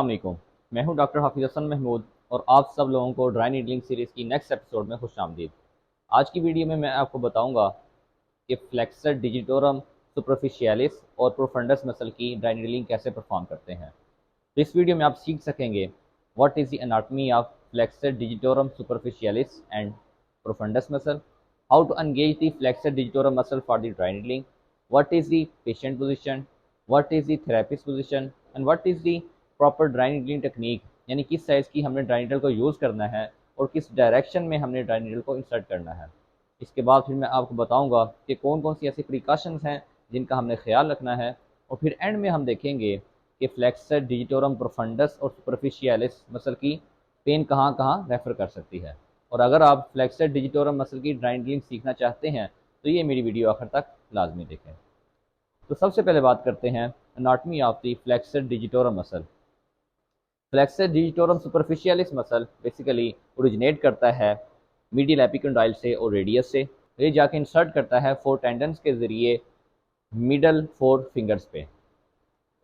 वालेकुम। मैं हूं डॉक्टर हाफिज़ हसन महमूद और आप सब लोगों को ड्राई नीडलिंग सीरीज़ की नेक्स्ट एपिसोड में खुशामदीद। आज की वीडियो में मैं आपको बताऊंगा कि फ्लेक्सर डिजिटोरम सुपरफिशियलिस और प्रोफंडस मसल की ड्राई नीडलिंग कैसे परफॉर्म करते हैं। तो इस वीडियो में आप सीख सकेंगे what is the anatomy of flexor digitorum superficialis and profundis muscle, how to engage the flexor digitorum muscle for the dry needling, what is the patient position, what is the therapist position and what is the proper dry needling technique, यानी किस size की हमने dry needle को use करना है और किस direction में हमने ड्राई नीडल को इंसर्ट करना है। इसके बाद फिर मैं आपको बताऊंगा कि कौन कौन सी ऐसी प्रिकॉशंस हैं जिनका हमने ख्याल रखना है और फिर एंड में हम देखेंगे कि फ्लेक्सर डिजिटोरम प्रोफंडस और सुपरफिशियलिस मसल की पेन कहाँ कहाँ रेफर कर सकती है। और अगर आप फ्लेक्सर डिजिटोरम मसल की ड्राई नीडलिंग सीखना चाहते हैं तो ये मेरी वीडियो आखिर तक लाजमी देखें। तो सबसे पहले बात करते हैं anatomy of the flexor digitorum muscle. Flexor digitorum superficialis muscle basically originate करता है मीडियल एपिकंडाइल से और रेडियस से, ये जाके इंसर्ट करता है 4 टेंडन्स के ज़रिए मिडल 4 फिंगर्स पे।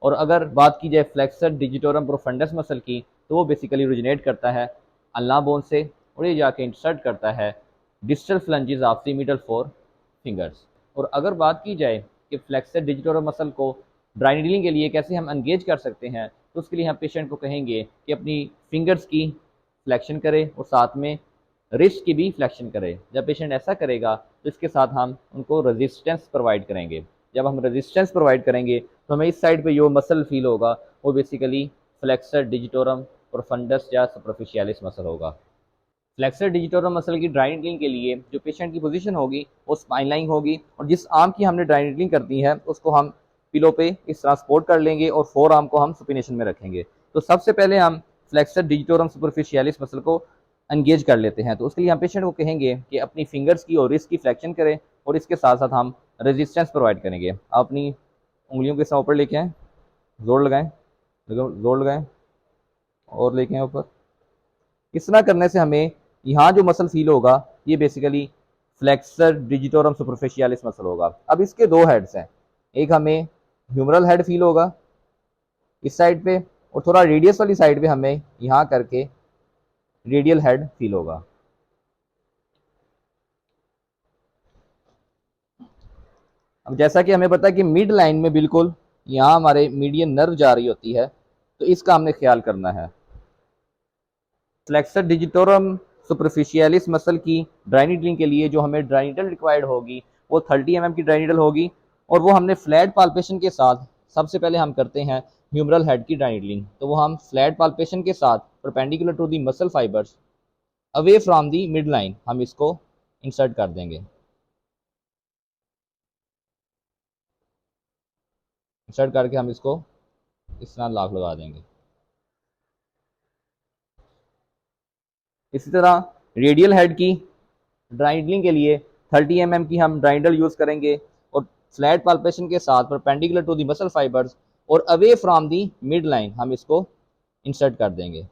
और अगर बात की जाए फ्लेक्सर डिजिटोरम प्रोफंडस मसल की तो वो बेसिकली ओरिजिनेट करता है अल्ना बोन से और ये जाके इंसर्ट करता है distal phalanges of the middle 4 fingers. और अगर बात की जाए कि फ्लेक्सर डिजिटोरम मसल को ड्राई नीडलिंग के लिए कैसे हम एंगेज कर सकते हैं तो उसके लिए हम पेशेंट को कहेंगे कि अपनी फिंगर्स की फ्लेक्शन करे और साथ में रिस्ट की भी फ्लेक्शन करे। जब पेशेंट ऐसा करेगा तो इसके साथ हम उनको रेजिस्टेंस प्रोवाइड करेंगे। जब हम रेजिस्टेंस प्रोवाइड करेंगे तो हमें इस साइड पे जो मसल फील होगा वो बेसिकली फ्लेक्सर डिजिटोरम प्रोफंडस या सुपरफिशियलिस मसल होगा। फ्लेक्सर डिजिटोरम मसल की ड्राई नीडलिंग के लिए जो पेशेंट की पोजीशन होगी वो स्पाइन लाइन होगी और जिस आर्म की हमने ड्राई नीडलिंग करनी है उसको हम पिलो पे इस तरह सपोर्ट कर लेंगे और 4 आर्म को हम सुपिनेशन में रखेंगे। तो सबसे पहले हम फ्लेक्सर डिजिटोरम सुपरफिशियलिस मसल को एंगेज कर लेते हैं। तो उसके लिए हम पेशेंट को कहेंगे कि अपनी फिंगर्स की और रिस्ट की फ्लेक्शन करें और इसके साथ साथ हम रेजिस्टेंस प्रोवाइड करेंगे। आप अपनी उंगलियों के साथ ऊपर लेके आएँ, जोर लगाएं, जोर लगाएं और लेके आएँ ऊपर। इस तरह करने से हमें यहाँ जो मसल फील होगा ये basically flexor digitorum superficialis muscle होगा। अब इसके 2 हेड्स हैं, एक हमें ह्यूमरल हेड फील होगा इस साइड पे और थोड़ा रेडियस वाली साइड पे हमें यहाँ करके रेडियल हेड फील होगा। अब जैसा कि हमें पता है कि मिड लाइन में बिल्कुल यहाँ हमारे मीडियन नर्व जा रही होती है तो इसका हमने ख्याल करना है। फ्लेक्सर डिजिटोरम सुपरफिशियलिस मसल की ड्राई नीडलिंग के लिए जो हमें ड्राई नीडल रिक्वायर्ड होगी वो 30 mm की ड्राई नीडल होगी और वो हमने फ्लैट पाल्पेशन के साथ सबसे पहले हम करते हैं ह्यूमरल हेड की ड्राई नीडलिंग। तो वो हम फ्लैट पाल्पेशन के साथ perpendicular to the muscle fibres away from the mid line हम इसको इंसर्ट कर देंगे। इंसर्ट करके हम इसको इस तरह लॉक लगा देंगे। इसी तरह रेडियल हेड की ड्राई नीडलिंग के लिए 30 mm की हम ड्राई नीडल यूज़ करेंगे और फ्लैट पाल्पेशन के साथ perpendicular to the muscle fibres और away from the mid line हम इसको इंसर्ट कर देंगे।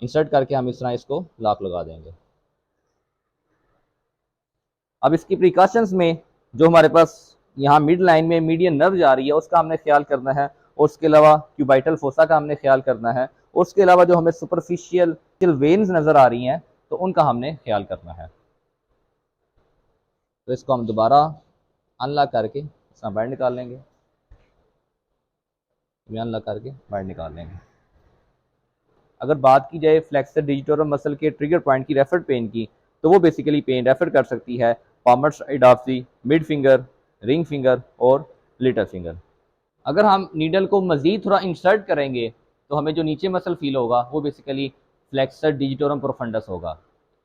इंसर्ट करके हम इस तरह इसको लॉक लगा देंगे। अब इसकी प्रिकॉशंस में जो हमारे पास यहाँ मिड लाइन में मीडियन नर्व जा रही है उसका हमने ख्याल करना है और उसके अलावा क्यूबाइटल फोसा का हमने ख्याल करना है और उसके अलावा जो हमें सुपरफिशियल वेन्स नज़र आ रही हैं तो उनका हमने ख्याल करना है। तो इसको हम दोबारा अनलॉक करके इस तरह बाहर निकाल लेंगे, अनलॉक करके बाहर निकाल लेंगे। अगर बात की जाए फ्लेक्सर डिजिटोरम मसल के ट्रिगर पॉइंट की रेफर्ड पेन की तो वो बेसिकली पेन रेफर कर सकती है palmar side of the mid finger, ring finger और लिटिल फिंगर। अगर हम नीडल को मज़ीद थोड़ा इंसर्ट करेंगे तो हमें जो नीचे मसल फील होगा वो बेसिकली फ्लेक्सर डिजिटोरम प्रोफंडस होगा।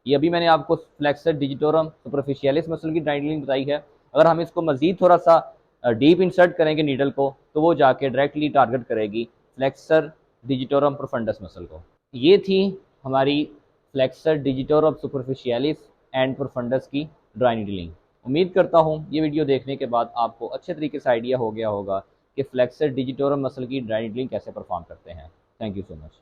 ये अभी मैंने आपको फ्लेक्सर डिजिटोरम सुपरफिशियलिस मसल की ड्राई नीडलिंग बताई है। अगर हम इसको मज़ीद थोड़ा सा डीप इंसर्ट करेंगे नीडल को तो वो जाके डायरेक्टली टारगेट करेगी फ्लेक्सर डिजिटोरम प्रोफंडस मसल को। ये थी हमारी flexor digitorum superficialis and profundis की ड्राई नीडलिंग। उम्मीद करता हूँ ये वीडियो देखने के बाद आपको अच्छे तरीके से आइडिया हो गया होगा कि फ्लेक्सर डिजिटोरम मसल की ड्राई नीडलिंग कैसे परफॉर्म करते हैं। Thank you so much.